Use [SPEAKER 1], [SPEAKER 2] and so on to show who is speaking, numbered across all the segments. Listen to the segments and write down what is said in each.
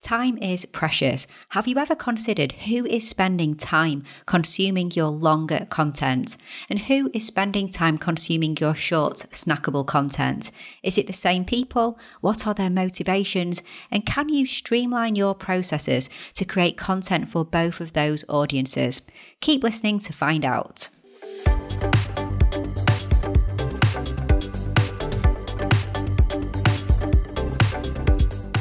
[SPEAKER 1] Time is precious. Have you ever considered who is spending time consuming your longer content? And who is spending time consuming your short, snackable content? Is it the same people? What are their motivations? And can you streamline your processes to create content for both of those audiences? Keep listening to find out.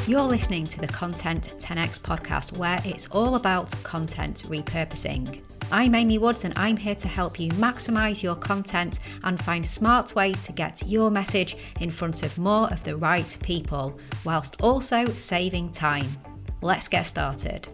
[SPEAKER 1] You're listening to the Content 10x podcast, where it's all about content repurposing. I'm Amy Woods, and I'm here to help you maximize your content and find smart ways to get your message in front of more of the right people, whilst also saving time. Let's get started.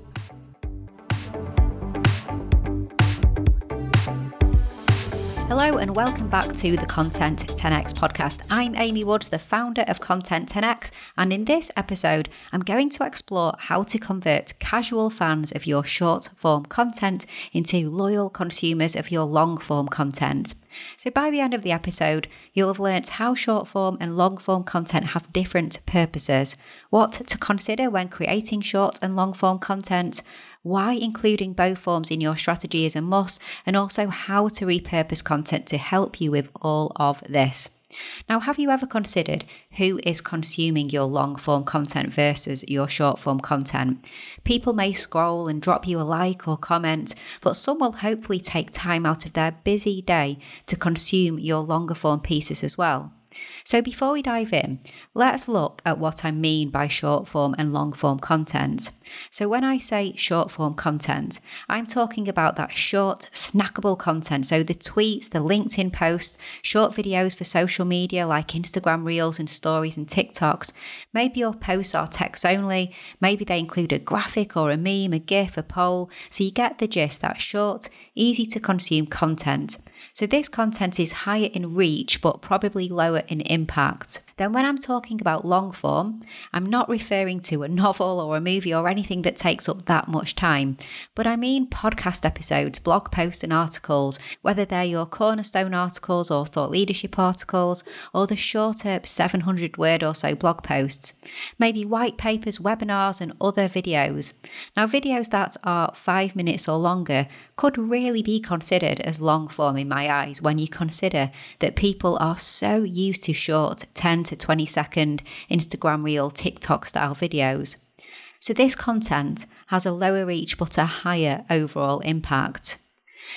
[SPEAKER 1] Hello and welcome back to the Content 10x podcast. I'm Amy Woods, the founder of Content 10x, and in this episode, I'm going to explore how to convert casual fans of your short form content into loyal consumers of your long form content. So by the end of the episode, you'll have learnt how short form and long form content have different purposes, what to consider when creating short and long form content, why including both forms in your strategy is a must, and also how to repurpose content to help you with all of this. Now, have you ever considered who is consuming your long form content versus your short form content? People may scroll and drop you a like or comment, but some will hopefully take time out of their busy day to consume your longer form pieces as well. So before we dive in, let's look at what I mean by short form and long form content. So when I say short form content, I'm talking about that short, snackable content. So the tweets, the LinkedIn posts, short videos for social media like Instagram Reels and Stories and TikToks. Maybe your posts are text only. Maybe they include a graphic or a meme, a GIF, a poll. So you get the gist, that short, easy to consume content. So this content is higher in reach, but probably lower in impact. Then when I'm talking about long form, I'm not referring to a novel or a movie or anything that takes up that much time, but I mean podcast episodes, blog posts and articles, whether they're your cornerstone articles or thought leadership articles, or the shorter 700 word or so blog posts, maybe white papers, webinars and other videos. Now videos that are 5 minutes or longer could really be considered as long form in my eyes when you consider that people are so used to short 10 to 20 second Instagram Reel, TikTok style videos. So this content has a lower reach but a higher overall impact.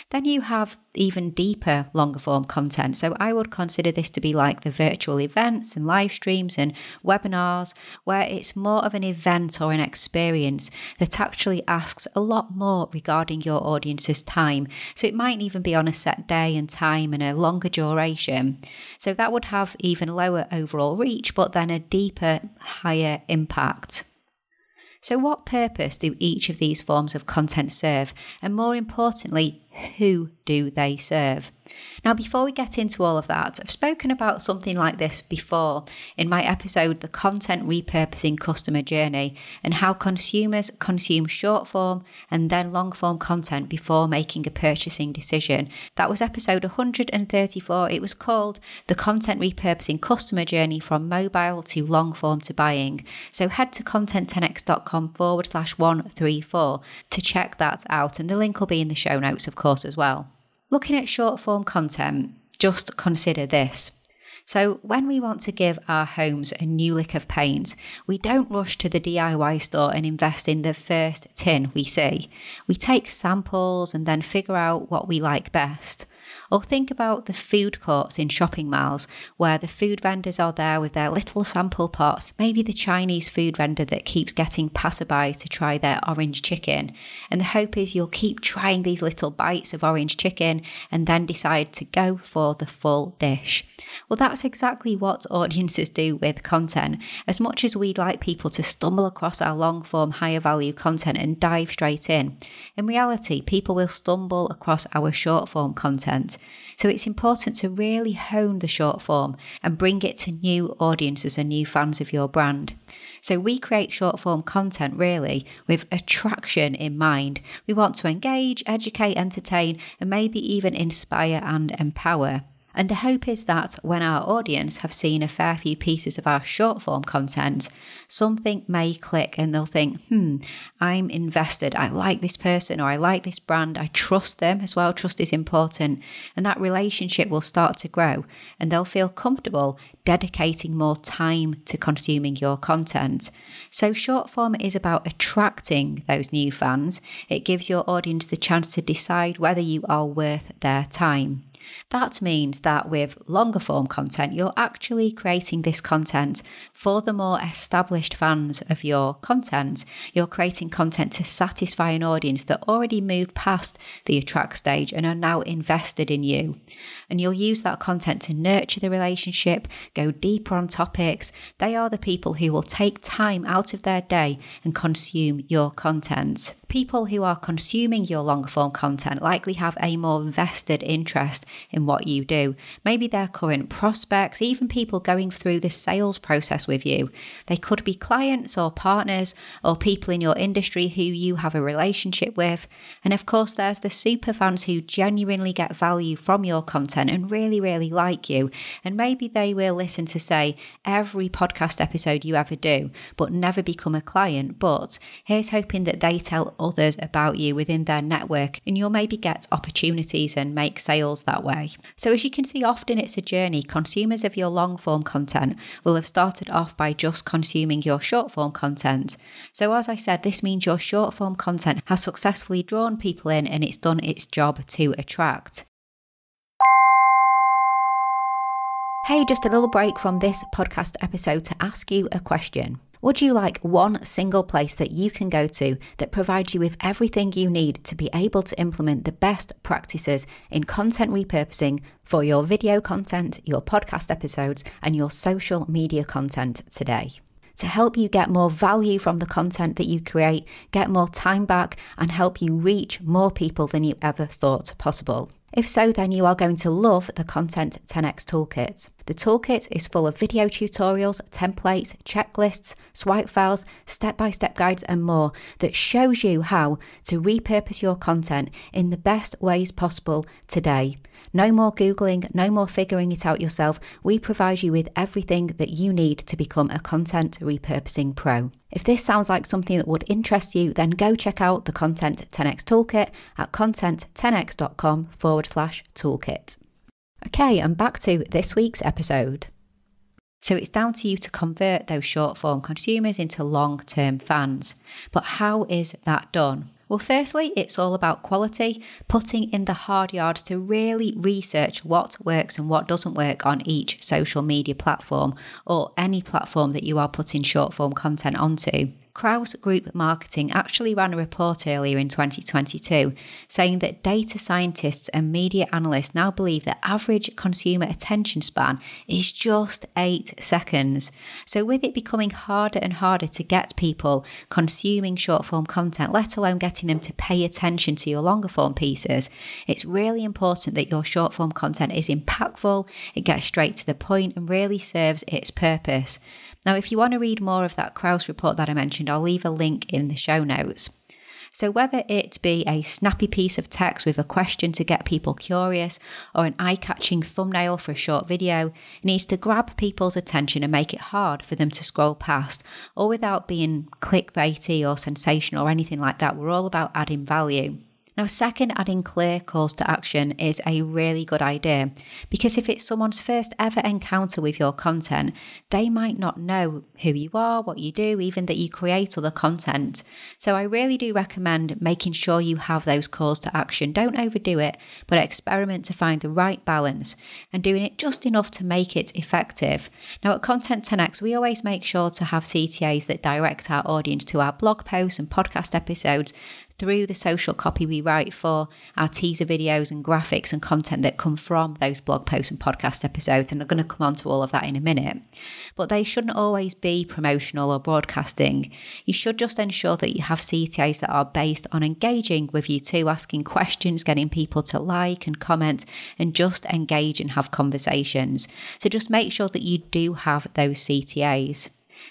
[SPEAKER 1] Then you have even deeper, longer form content. So I would consider this to be like the virtual events and live streams and webinars, where it's more of an event or an experience that actually asks a lot more regarding your audience's time. So it might even be on a set day and time and a longer duration. So that would have even lower overall reach, but then a deeper, higher impact. So what purpose do each of these forms of content serve? And more importantly, who do they serve? Now, before we get into all of that, I've spoken about something like this before in my episode, The Content Repurposing Customer Journey, and how consumers consume short form and then long form content before making a purchasing decision. That was episode 134. It was called The Content Repurposing Customer Journey from Mobile to Long Form to Buying. So head to content10x.com/134 to check that out. And the link will be in the show notes, of course, as well. Looking at short form content, just consider this. So when we want to give our homes a new lick of paint, we don't rush to the DIY store and invest in the first tin we see. We take samples and then figure out what we like best. Or think about the food courts in shopping malls where the food vendors are there with their little sample pots. Maybe the Chinese food vendor that keeps getting passerbys to try their orange chicken. And the hope is you'll keep trying these little bites of orange chicken and then decide to go for the full dish. Well, that's exactly what audiences do with content. As much as we'd like people to stumble across our long form, higher value content and dive straight in reality, people will stumble across our short form content. So it's important to really hone the short form and bring it to new audiences and new fans of your brand. So we create short form content really with attraction in mind. We want to engage, educate, entertain, and maybe even inspire and empower. And the hope is that when our audience have seen a fair few pieces of our short form content, something may click and they'll think, I'm invested. I like this person or I like this brand. I trust them as well. Trust is important. And that relationship will start to grow and they'll feel comfortable dedicating more time to consuming your content. So short form is about attracting those new fans. It gives your audience the chance to decide whether you are worth their time. That means that with longer form content, you're actually creating this content for the more established fans of your content. You're creating content to satisfy an audience that already moved past the attract stage and are now invested in you. And you'll use that content to nurture the relationship, go deeper on topics. They are the people who will take time out of their day and consume your content. People who are consuming your longer form content likely have a more vested interest in what you do. Maybe they're current prospects, even people going through the sales process with you. They could be clients or partners or people in your industry who you have a relationship with. And of course, there's the superfans who genuinely get value from your content and really, really like you. And maybe they will listen to, say, every podcast episode you ever do, but never become a client. But here's hoping that they tell others about you within their network and you'll maybe get opportunities and make sales that way. So as you can see, often it's a journey. Consumers of your long form content will have started off by just consuming your short form content. So as I said, this means your short form content has successfully drawn people in and it's done its job to attract. Hey, just a little break from this podcast episode to ask you a question. Would you like one single place that you can go to that provides you with everything you need to be able to implement the best practices in content repurposing for your video content, your podcast episodes, and your social media content today? To help you get more value from the content that you create, get more time back, and help you reach more people than you ever thought possible. If so, then you are going to love the Content 10x Toolkit. The toolkit is full of video tutorials, templates, checklists, swipe files, step-by-step guides and more that shows you how to repurpose your content in the best ways possible today. No more Googling, no more figuring it out yourself. We provide you with everything that you need to become a content repurposing pro. If this sounds like something that would interest you, then go check out the Content 10x Toolkit at content10x.com/toolkit. Okay, and back to this week's episode. So it's down to you to convert those short form consumers into long-term fans. But how is that done? Well, firstly, it's all about quality, putting in the hard yards to really research what works and what doesn't work on each social media platform or any platform that you are putting short form content onto. Krause Group Marketing actually ran a report earlier in 2022 saying that data scientists and media analysts now believe that average consumer attention span is just 8 seconds. So with it becoming harder and harder to get people consuming short form content, let alone getting them to pay attention to your longer form pieces, it's really important that your short form content is impactful, it gets straight to the point and really serves its purpose. Now, if you want to read more of that Krause report that I mentioned, I'll leave a link in the show notes. So whether it be a snappy piece of text with a question to get people curious or an eye-catching thumbnail for a short video, it needs to grab people's attention and make it hard for them to scroll past, all without being clickbaity or sensational or anything like that. We're all about adding value. Now, second, adding clear calls to action is a really good idea because if it's someone's first ever encounter with your content, they might not know who you are, what you do, even that you create other content. So I really do recommend making sure you have those calls to action. Don't overdo it, but experiment to find the right balance and doing it just enough to make it effective. Now, at Content 10x, we always make sure to have CTAs that direct our audience to our blog posts and podcast episodes through the social copy we write for our teaser videos and graphics and content that come from those blog posts and podcast episodes. And I'm going to come on to all of that in a minute. But they shouldn't always be promotional or broadcasting. You should just ensure that you have CTAs that are based on engaging with you too, asking questions, getting people to like and comment and just engage and have conversations. So just make sure that you do have those CTAs.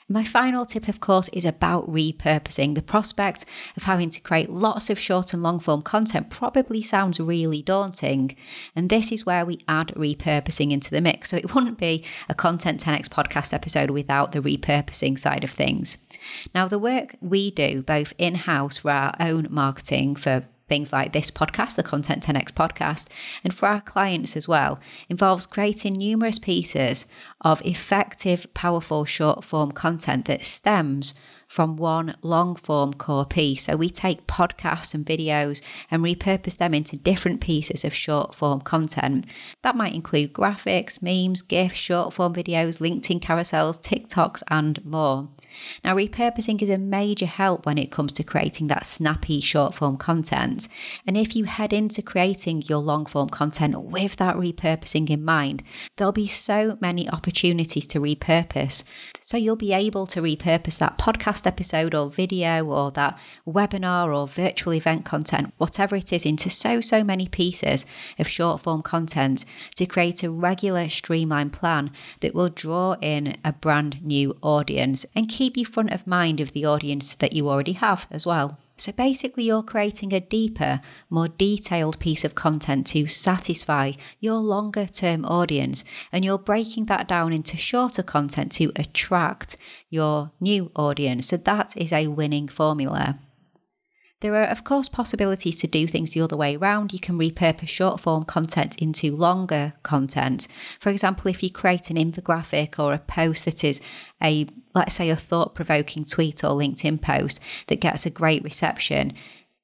[SPEAKER 1] My final tip, of course, is about repurposing. The prospect of having to create lots of short and long form content probably sounds really daunting. And this is where we add repurposing into the mix. So it wouldn't be a Content 10x podcast episode without the repurposing side of things. Now, the work we do both in-house for our own marketing for things like this podcast, the Content 10x podcast, and for our clients as well, involves creating numerous pieces of effective, powerful short form content that stems from one long form core piece. So we take podcasts and videos and repurpose them into different pieces of short form content. That might include graphics, memes, GIFs, short form videos, LinkedIn carousels, TikToks, and more. Now, repurposing is a major help when it comes to creating that snappy short form content. And if you head into creating your long form content with that repurposing in mind, there'll be so many opportunities to repurpose. So you'll be able to repurpose that podcast episode or video or that webinar or virtual event content, whatever it is, into so many pieces of short form content to create a regular streamlined plan that will draw in a brand new audience and keep you front of mind of the audience that you already have as well. So basically, you're creating a deeper, more detailed piece of content to satisfy your longer term audience, and you're breaking that down into shorter content to attract your new audience. So that is a winning formula. There are, of course, possibilities to do things the other way around. You can repurpose short form content into longer content. For example, if you create an infographic or a post that is let's say a thought-provoking tweet or LinkedIn post that gets a great reception,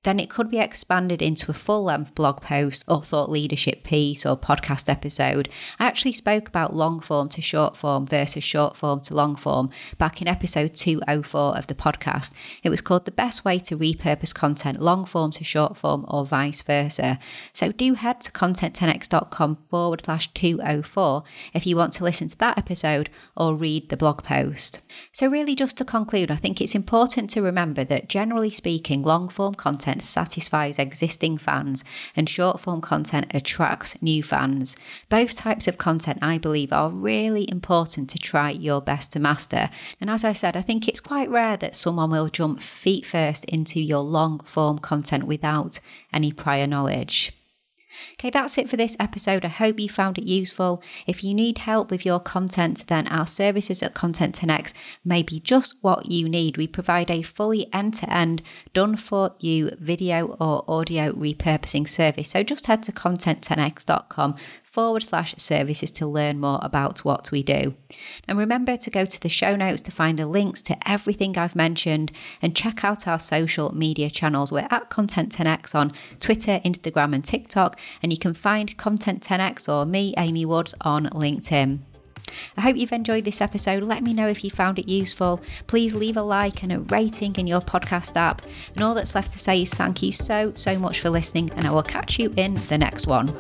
[SPEAKER 1] then it could be expanded into a full-length blog post or thought leadership piece or podcast episode. I actually spoke about long form to short form versus short form to long form back in episode 204 of the podcast. It was called The Best Way to Repurpose Content, Long Form to Short Form or Vice Versa. So do head to content10x.com/204 if you want to listen to that episode or read the blog post. So really, just to conclude, I think it's important to remember that generally speaking, long form content satisfies existing fans and short form content attracts new fans. Both types of content, I believe, are really important to try your best to master. And as I said, I think it's quite rare that someone will jump feet first into your long form content without any prior knowledge. Okay, that's it for this episode. I hope you found it useful. If you need help with your content, then our services at Content 10x may be just what you need. We provide a fully end-to-end, done-for-you video or audio repurposing service. So just head to content10x.com/services to learn more about what we do. And remember to go to the show notes to find the links to everything I've mentioned and check out our social media channels. We're at Content 10x on Twitter, Instagram and TikTok, and you can find Content 10x or me, Amy Woods, on LinkedIn. I hope you've enjoyed this episode. Let me know if you found it useful. Please leave a like and a rating in your podcast app. And all that's left to say is thank you so much for listening, and I will catch you in the next one.